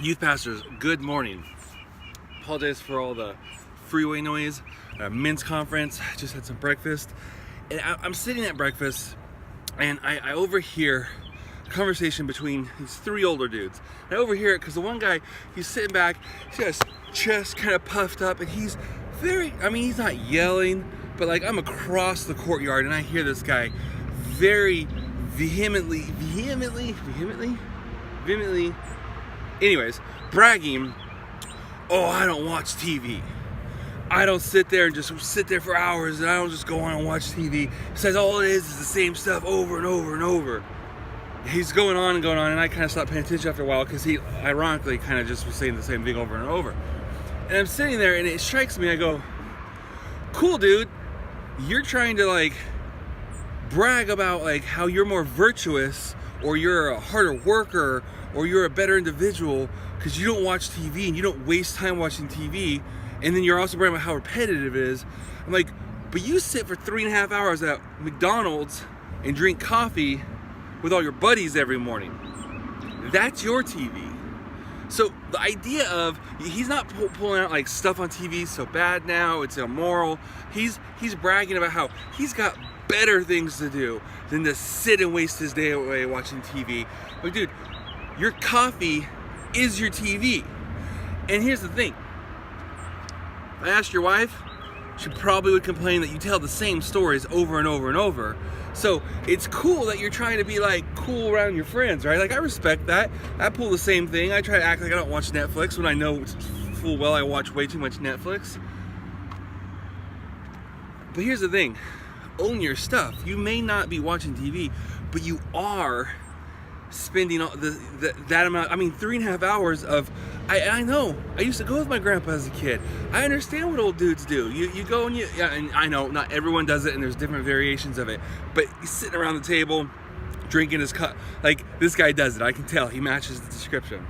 Youth pastors, good morning. Apologize for all the freeway noise. Men's conference, just had some breakfast. And I'm sitting at breakfast and I overhear a conversation between these three older dudes. And I overhear it because the one guy, he's sitting back, he's got his chest kind of puffed up and he's he's not yelling, but like I'm across the courtyard and I hear this guy very vehemently, anyways, bragging, oh, I don't watch TV. I don't sit there and just sit there for hours and I don't just go on and watch TV. He says all it is the same stuff over and over and over. He's going on and I kind of stopped paying attention after a while because he ironically kind of just was saying the same thing over and over. And I'm sitting there and it strikes me, I go, cool dude, you're trying to like brag about like how you're more virtuous or you're a harder worker or you're a better individual because you don't watch TV and you don't waste time watching TV, and then you're also bragging about how repetitive it is. I'm like, but you sit for 3.5 hours at McDonald's and drink coffee with all your buddies every morning. That's your TV. So the idea of, he's not pulling out like stuff on TV is so bad now, it's immoral. He's bragging about how he's got better things to do than to sit and waste his day away watching TV. Like, dude, your coffee is your TV. And here's the thing. If I asked your wife, she probably would complain that you tell the same stories over and over and over. So it's cool that you're trying to be like cool around your friends, right? Like I respect that. I pull the same thing. I try to act like I don't watch Netflix when I know full well I watch way too much Netflix. But here's the thing. Own your stuff. You may not be watching TV, but you are spending that amount. 3.5 hours of. I know. I used to go with my grandpa as a kid. I understand what old dudes do. You go and and I know not everyone does it, and there's different variations of it. But he's sitting around the table, drinking his cup. Like this guy does it. I can tell. He matches the description.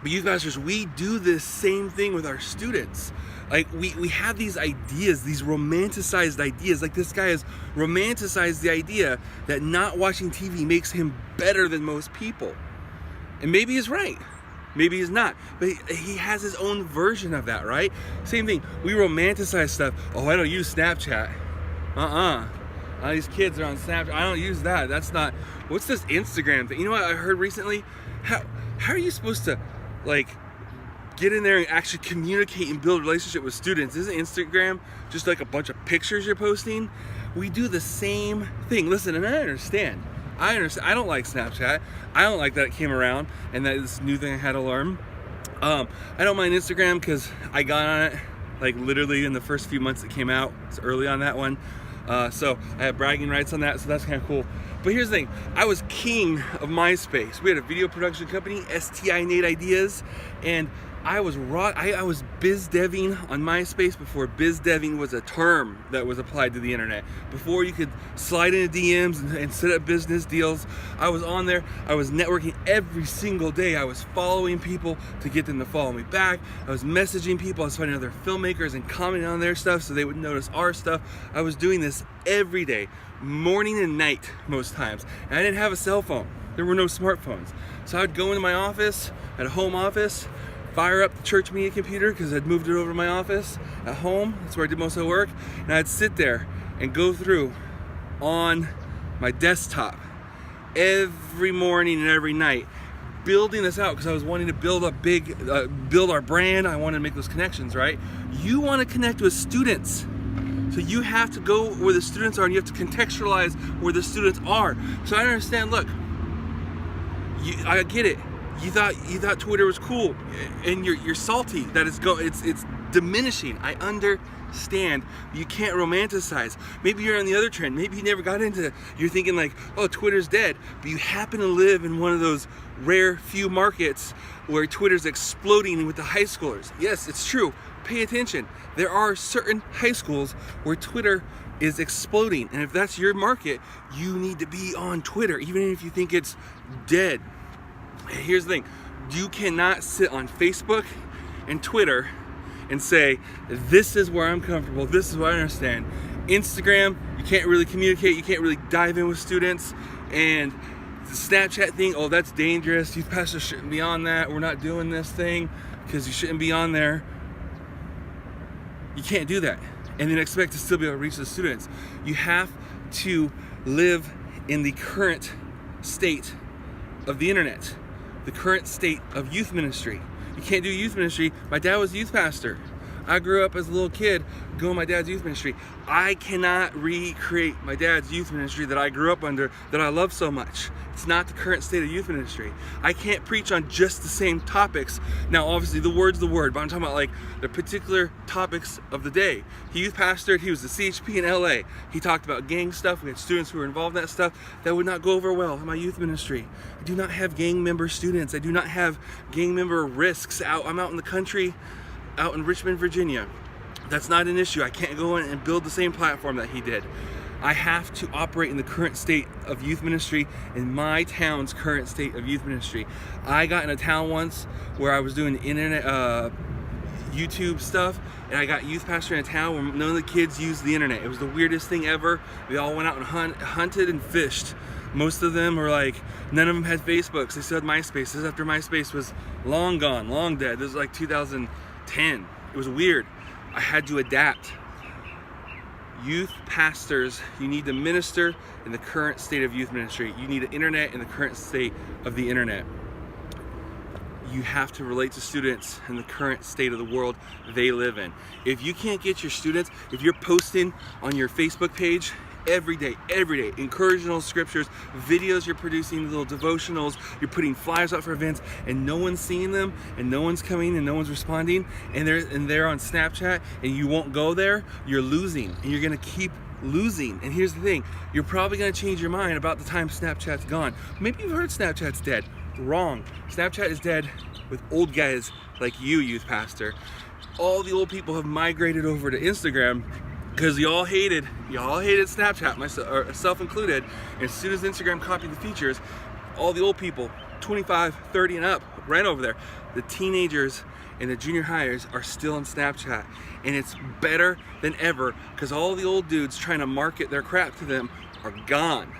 But youth pastors, we do this same thing with our students. Like we have these ideas, these romanticized ideas. Like this guy has romanticized the idea that not watching TV makes him better than most people. And maybe he's right. Maybe he's not. But he has his own version of that, right? Same thing. We romanticize stuff. Oh, I don't use Snapchat. All these kids are on Snapchat. I don't use that. That's not. What's this Instagram thing? You know what I heard recently? How are you supposed to like get in there and actually communicate and build a relationship with students? Isn't Instagram just like a bunch of pictures you're posting? We do the same thing. Listen, and I understand. I don't like Snapchat. I don't like that it came around and that this new thing I had to learn. I don't mind Instagram because I got on it like literally in the first few months it came out. It's early on that one. So I have bragging rights on that, so that's kind of cool. But here's the thing, I was king of MySpace. We had a video production company, STI Nate Ideas, and I was biz deving on MySpace before biz deving was a term that was applied to the internet. Before you could slide into DMs and set up business deals, I was on there. I was networking every single day. I was following people to get them to follow me back. I was messaging people. I was finding other filmmakers and commenting on their stuff so they would notice our stuff. I was doing this every day, morning and night most times. And I didn't have a cell phone. There were no smartphones. So I would go into my office, at a home office, fire up the church media computer because I'd moved it over to my office at home. That's where I did most of the work. And I'd sit there and go through on my desktop every morning and every night, building this out because I was wanting to build build our brand. I wanted to make those connections, right? You want to connect with students. So you have to go where the students are and you have to contextualize where the students are. So I understand, look, I get it. You thought Twitter was cool, and you're salty that it's diminishing. I understand. You can't romanticize. Maybe you're on the other trend. Maybe you never got into. You're thinking like, oh, Twitter's dead, but you happen to live in one of those rare few markets where Twitter's exploding with the high schoolers. Yes, it's true. Pay attention. There are certain high schools where Twitter is exploding, and if that's your market, you need to be on Twitter, even if you think it's dead. Here's the thing, you cannot sit on Facebook and Twitter and say, this is where I'm comfortable, this is what I understand. Instagram, you can't really communicate, you can't really dive in with students, and Snapchat thing, oh, that's dangerous. Youth pastors shouldn't be on that. We're not doing this thing because you shouldn't be on there. You can't do that and then expect to still be able to reach the students. You have to live in the current state of the internet, the current state of youth ministry. You can't do youth ministry. My dad was a youth pastor. I grew up as a little kid going to my dad's youth ministry. I cannot recreate my dad's youth ministry that I grew up under, that I love so much. It's not the current state of youth ministry. I can't preach on just the same topics. Now, obviously, the word's the word, but I'm talking about like the particular topics of the day. He youth pastored. He was the CHP in LA. He talked about gang stuff. We had students who were involved in that stuff. That would not go over well in my youth ministry. I do not have gang member students. I do not have gang member risks out. I'm out in the country, out in Richmond, Virginia. That's not an issue. I can't go in and build the same platform that he did. I have to operate in the current state of youth ministry, in my town's current state of youth ministry. I got in a town once where I was doing internet, YouTube stuff, and I got youth pastor in a town where none of the kids used the internet. It was the weirdest thing ever. We all went out and hunted and fished. Most of them were like, none of them had Facebooks. They still had MySpace. This is after MySpace was long gone, long dead. This was like 2010. It was weird. I had to adapt. Youth pastors, you need to minister in the current state of youth ministry. You need the internet in the current state of the internet. You have to relate to students in the current state of the world they live in. If you can't get your students, if you're posting on your Facebook page every day, encourational scriptures, videos you're producing, little devotionals, you're putting flyers out for events, and no one's seeing them, and no one's coming, and no one's responding, and they're on Snapchat, and you won't go there, you're losing, and you're gonna keep losing. And here's the thing, you're probably gonna change your mind about the time Snapchat's gone. Maybe you've heard Snapchat's dead. Wrong. Snapchat is dead with old guys like you, youth pastor. All the old people have migrated over to Instagram because y'all hated Snapchat, myself included. And as soon as Instagram copied the features, all the old people, 25, 30 and up, ran over there. The teenagers and the junior hires are still on Snapchat, and it's better than ever because all the old dudes trying to market their crap to them are gone.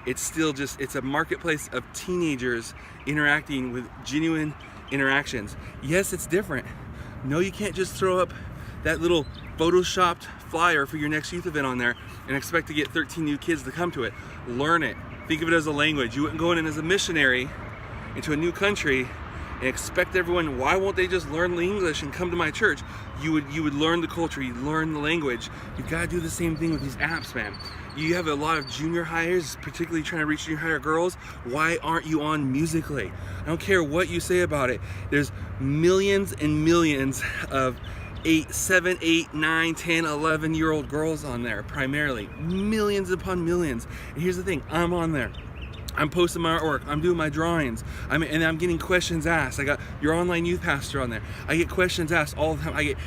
It's still just, it's a marketplace of teenagers interacting with genuine interactions. Yes, it's different. No, you can't just throw up that little photoshopped flyer for your next youth event on there and expect to get 13 new kids to come to it. Learn it. Think of it as a language. You wouldn't go in as a missionary into a new country and expect everyone, why won't they just learn the English and come to my church? You would learn the culture, you'd learn the language. You've got to do the same thing with these apps, man. You have a lot of junior hires, particularly trying to reach junior hire girls. Why aren't you on Musical.ly? I don't care what you say about it. There's millions and millions of 7, 8, 9, 10, 11-year-old girls on there, primarily. Millions upon millions. And here's the thing, I'm on there. I'm posting my artwork, I'm doing my drawings, and I'm getting questions asked. I got your online youth pastor on there. I get questions asked all the time. I get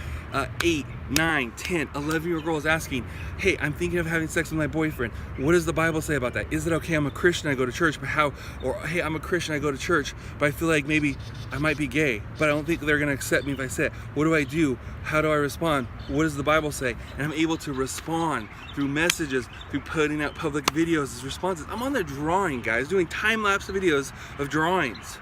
8, 9, 10, 11-year-old girls asking, hey, I'm thinking of having sex with my boyfriend. What does the Bible say about that? Is it okay? I'm a Christian, I go to church, but how? Or, hey, I'm a Christian, I go to church, but I feel like maybe I might be gay, but I don't think they're gonna accept me if I say it. What do I do? How do I respond? What does the Bible say? And I'm able to respond through messages, through putting out public videos as responses. I'm on there drawing, guys, doing time-lapse videos of drawings.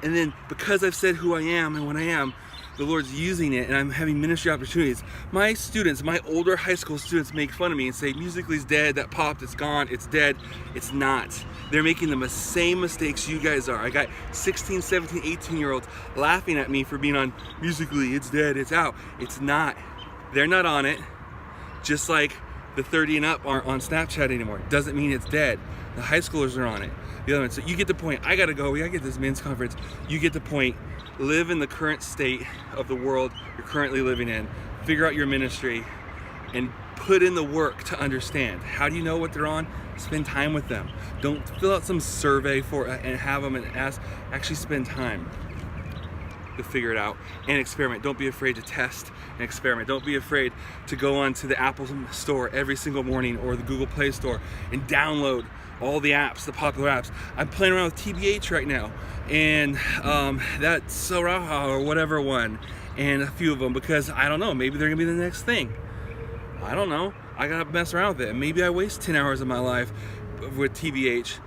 And then because I've said who I am and what I am, the Lord's using it and I'm having ministry opportunities. My students, my older high school students make fun of me and say, Musical.ly's dead, that popped, it's gone, it's dead. It's not. They're making the same mistakes you guys are. I got 16, 17, 18-year-olds laughing at me for being on Musical.ly, it's dead, it's out. It's not. They're not on it. Just like the 30 and up aren't on Snapchat anymore. Doesn't mean it's dead. The high schoolers are on it. The other one. So you get the point. I gotta go. We gotta get this men's conference. You get the point. Live in the current state of the world you're currently living in. Figure out your ministry and put in the work to understand. How do you know what they're on? Spend time with them. Don't fill out some survey and have them and ask. Actually spend time to figure it out and experiment. Don't be afraid to test and experiment. Don't be afraid to go onto the Apple store every single morning or the Google Play Store and download all the apps, the popular apps. I'm playing around with TBH right now, and that's Saraha or whatever one, and a few of them, because I don't know, maybe they're gonna be the next thing. I don't know. I gotta mess around with it. Maybe I waste 10 hours of my life with TBH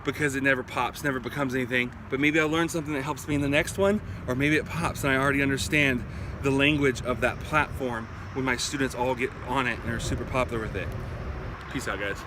because it never pops, never becomes anything. But maybe I'll learn something that helps me in the next one, or maybe it pops and I already understand the language of that platform when my students all get on it and are super popular with it. Peace out, guys.